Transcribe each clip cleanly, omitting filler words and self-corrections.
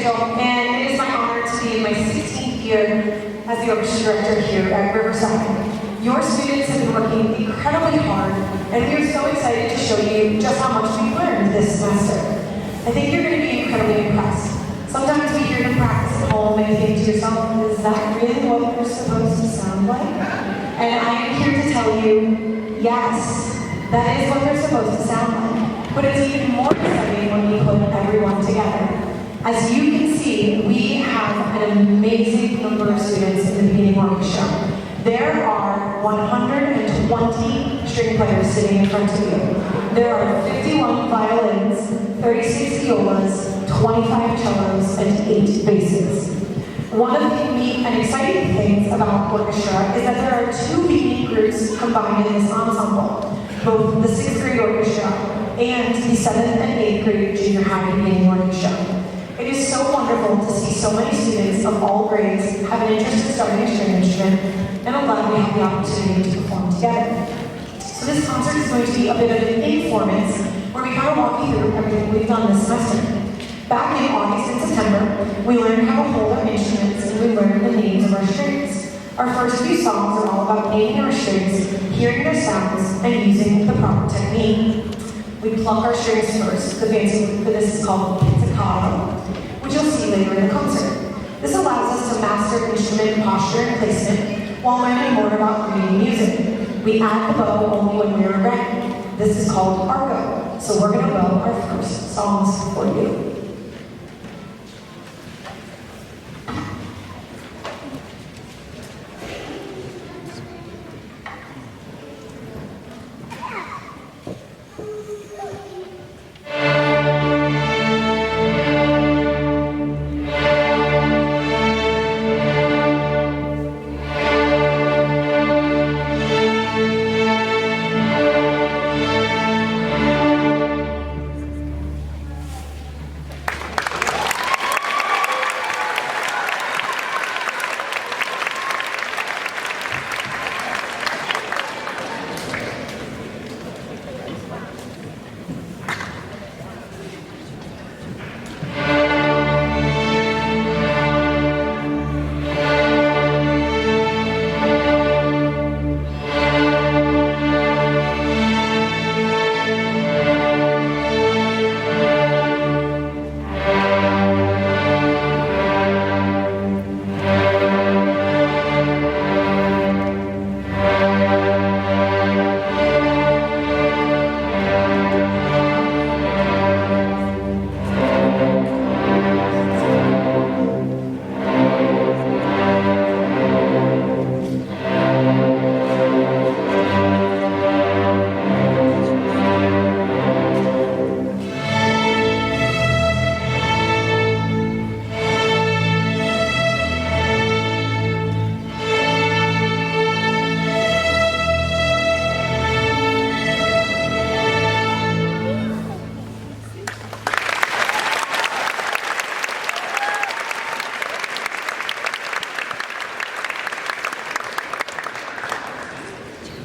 Kitchell, and it is my honor to be in my 16th year as the orchestra director here at Riverside. Your students have been working incredibly hard, and we are so excited to show you just how much we've learned this semester. I think you're going to be incredibly impressed. Sometimes we hear them practice at home and you think to yourself, is that really what we're supposed to sound like? And I am here to tell you, yes, that is what they're supposed to sound like. But it's even more exciting when we put everyone together. As you can see, we have an amazing number of students in the beginning orchestra. There are 120 string players sitting in front of you. There are 51 violins, 36 violas, 25 cellos, and 8 basses. One of the neat and exciting things about orchestra is that there are 2 unique groups combined in this ensemble, both the 6th grade orchestra and the 7th and 8th grade junior high beginning orchestra. It is so wonderful to see so many students of all grades have an interest in starting a string instrument, and I'm glad we have the opportunity to perform together. So this concert is going to be a bit of an informants, where we kind of walk you through everything we've done this semester. Back in August and September, we learned how to hold our instruments and we learned the names of our strings. Our first few songs are all about naming our strings, hearing their sounds, and using the proper technique. We pluck our strings first. The fancy word for this is called pizzicato, which you'll see later in the concert. This allows us to master instrument posture and placement while learning more about reading music. We add the bow only when we are ready. This is called arco. So we're going to bow our first songs for you.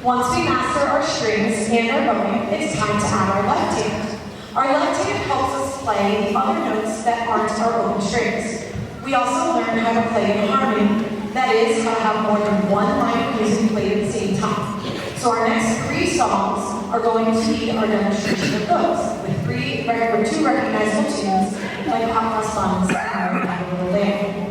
Once we master our strings and our bowing, it's time to add our left hand. Our left hand helps us play the other notes that aren't our open strings. We also learn how to play in harmony, that is, how to have more than one line of music played at the same time. So our next 3 songs are going to be our demonstration of those, with 2 recognizable tunes, like Hot Cross Buns and Our Little Lamb.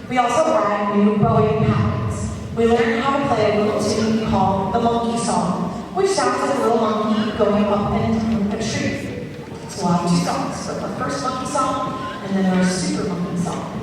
We also add new bowing patterns. We learn how to play a little tune we call the monkey song, which sounds like a little monkey going up and down a tree. So we'll have two songs, so our first monkey song, and then our super monkey song.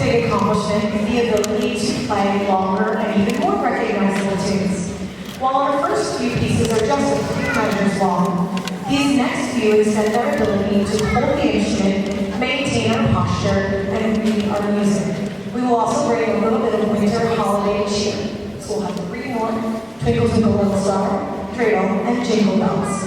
Big accomplishment is the ability to play longer and even more recognizable tunes. While our first few pieces are just a few measures long, these next few extend our ability to hold the instrument, maintain our posture, and read our music. We will also bring a little bit of winter holiday cheer. So we'll have 3 more: Twinkle Twinkle Little Star, Dreidel, and Jingle Bells.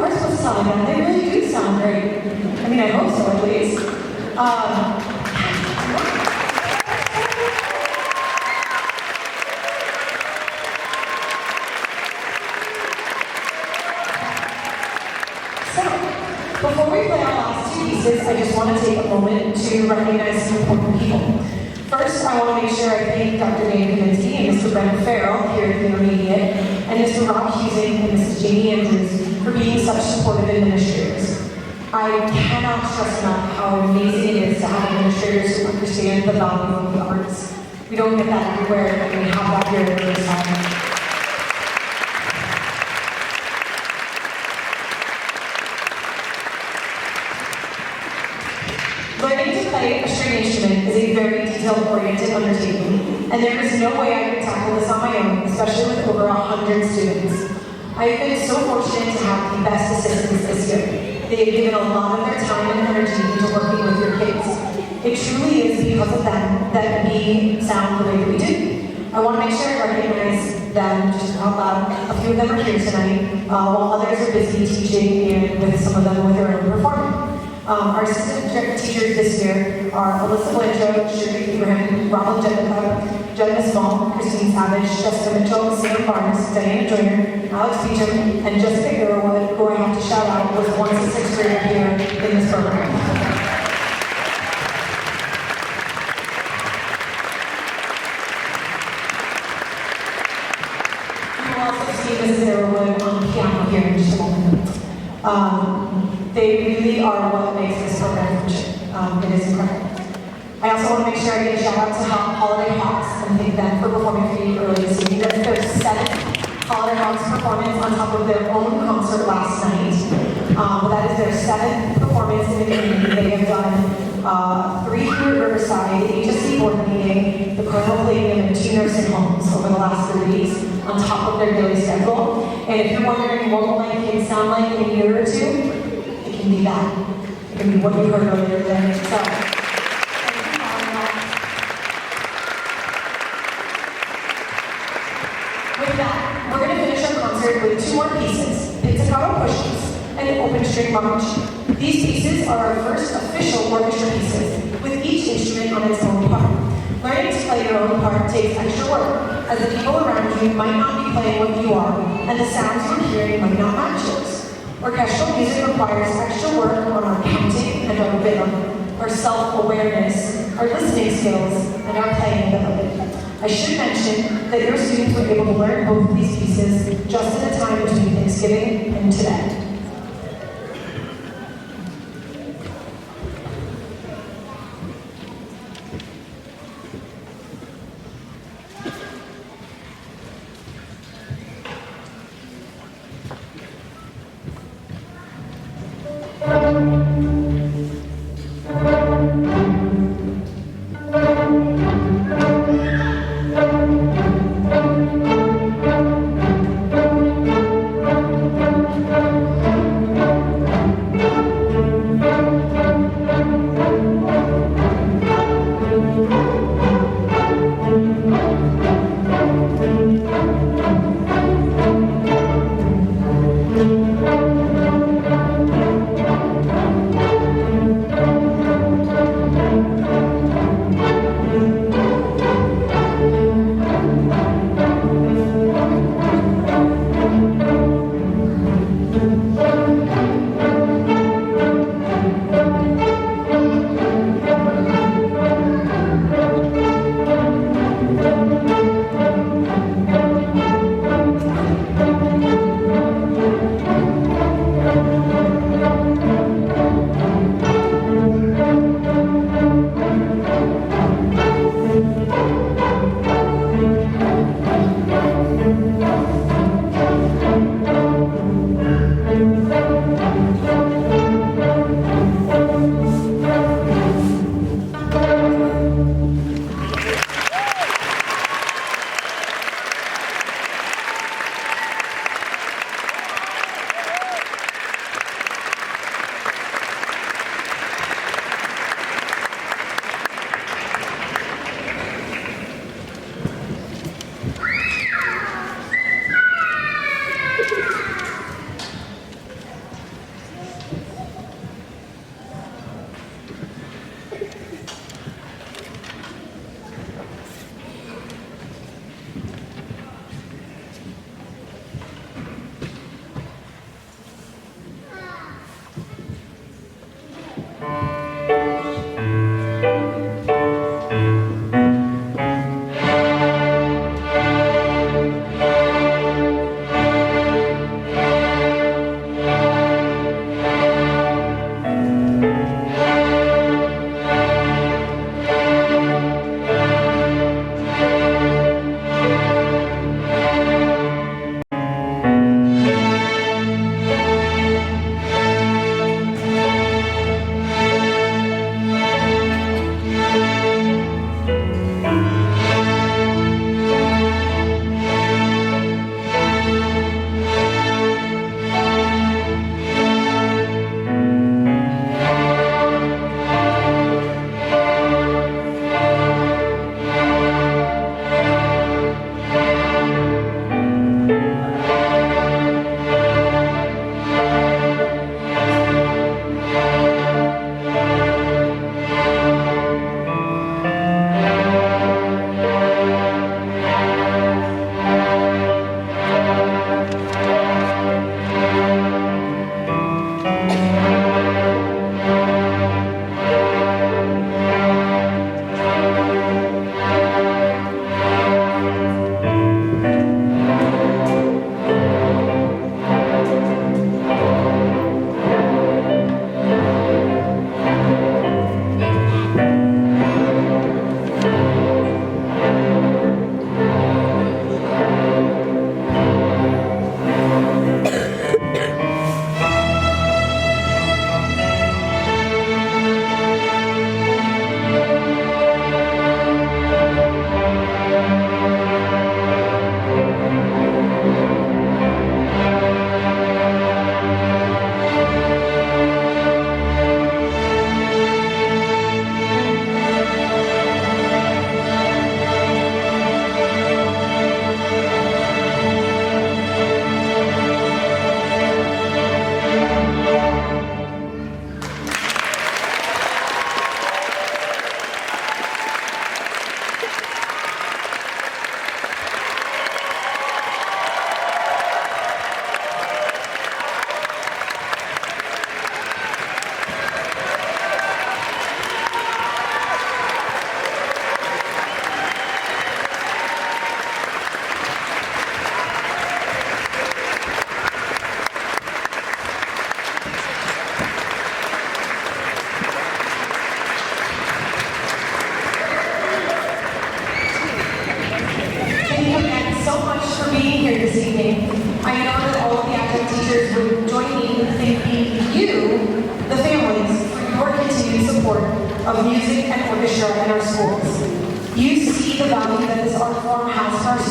are supposed to sound like that. They really do sound great. I mean, I hope so at least. So, before we play our last two pieces, I just want to take a moment to recognize some important people. First, I want to make sure I thank Dr. Dana Kaminsky and Mr. Brendan Farrell here at the Intermediate, and Mr. Rob Husing and Mrs. Jamie Andrews for being such supportive administrators. I cannot stress enough how amazing it is to have administrators who understand the value of the arts. We don't get that everywhere, and we have that here at Riverside. Learning to play a string instrument is a very detail-oriented undertaking, and there is no way I could tackle this on my own, especially with over 100 students. I have been so fortunate to have the best assistants this year. They have given a lot of their time and energy into working with your kids. It truly is because of them that we sound the way that we do. I want to make sure I recognize them just out loud. A few of them are here tonight, while others are busy teaching and with some of them with their own performing. Our assistant teachers this year are Alyssa Blancho, Shirley Abraham, Ronald Jenica, Jenna Small, Christine Savage, Jessica Mitchell, Sam Barnes, Diana Joyner, Alex Beecham, and Jessica Arrowwood, who I have to shout out was once a sixth grader here in this program. You will also see Mrs. Arrowwood on the piano here in just a moment. They really are what makes this program function. It is incredible. I also want to make sure I give a shout out to Holiday Hawks and thank them for performing for you early this evening. That's their 7th Holiday Hawks performance on top of their own concert last night. That is their 7th performance in the community. They have done 3 here at Riverside, the HSC board meeting, the Cornell Palladium, and 2 nursing homes over the last 3 weeks on top of their daily schedule. And if you're wondering what will my kids sound like in a year or two, it can be that. It can be what you heard earlier today. So, with that, we're going to finish our concert with 2 more pieces, pizzicato pushes and an open string march. These pieces are our first official orchestra pieces, with each instrument on its own part. Learning to play your own part takes extra work, as the people around you might not be playing what you are, and the sounds you're hearing might not match yours. Orchestral music requires extra work on our counting and our rhythm, our self-awareness, our listening skills, and our playing ability. I should mention that your students were able to learn both of these pieces just in the time between Thanksgiving and today.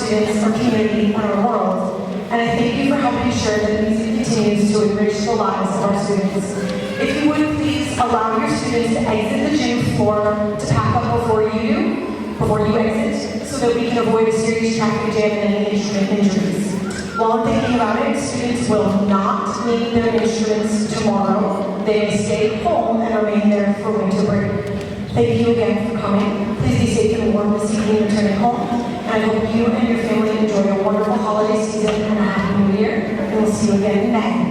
students, our community, and our world. And I thank you for helping ensure that music continues to enrich the lives of our students. If you would please allow your students to exit the gym floor to pack up before you exit, so that we can avoid a serious traffic jam and any instrument injuries. While I'm thinking about it, students will not need their instruments tomorrow. They may stay home and remain there for winter break. Thank you again for coming. Please be safe and warm this evening returning home. And I hope you and your family enjoy a wonderful holiday season and a happy new year. And we'll see you again in May.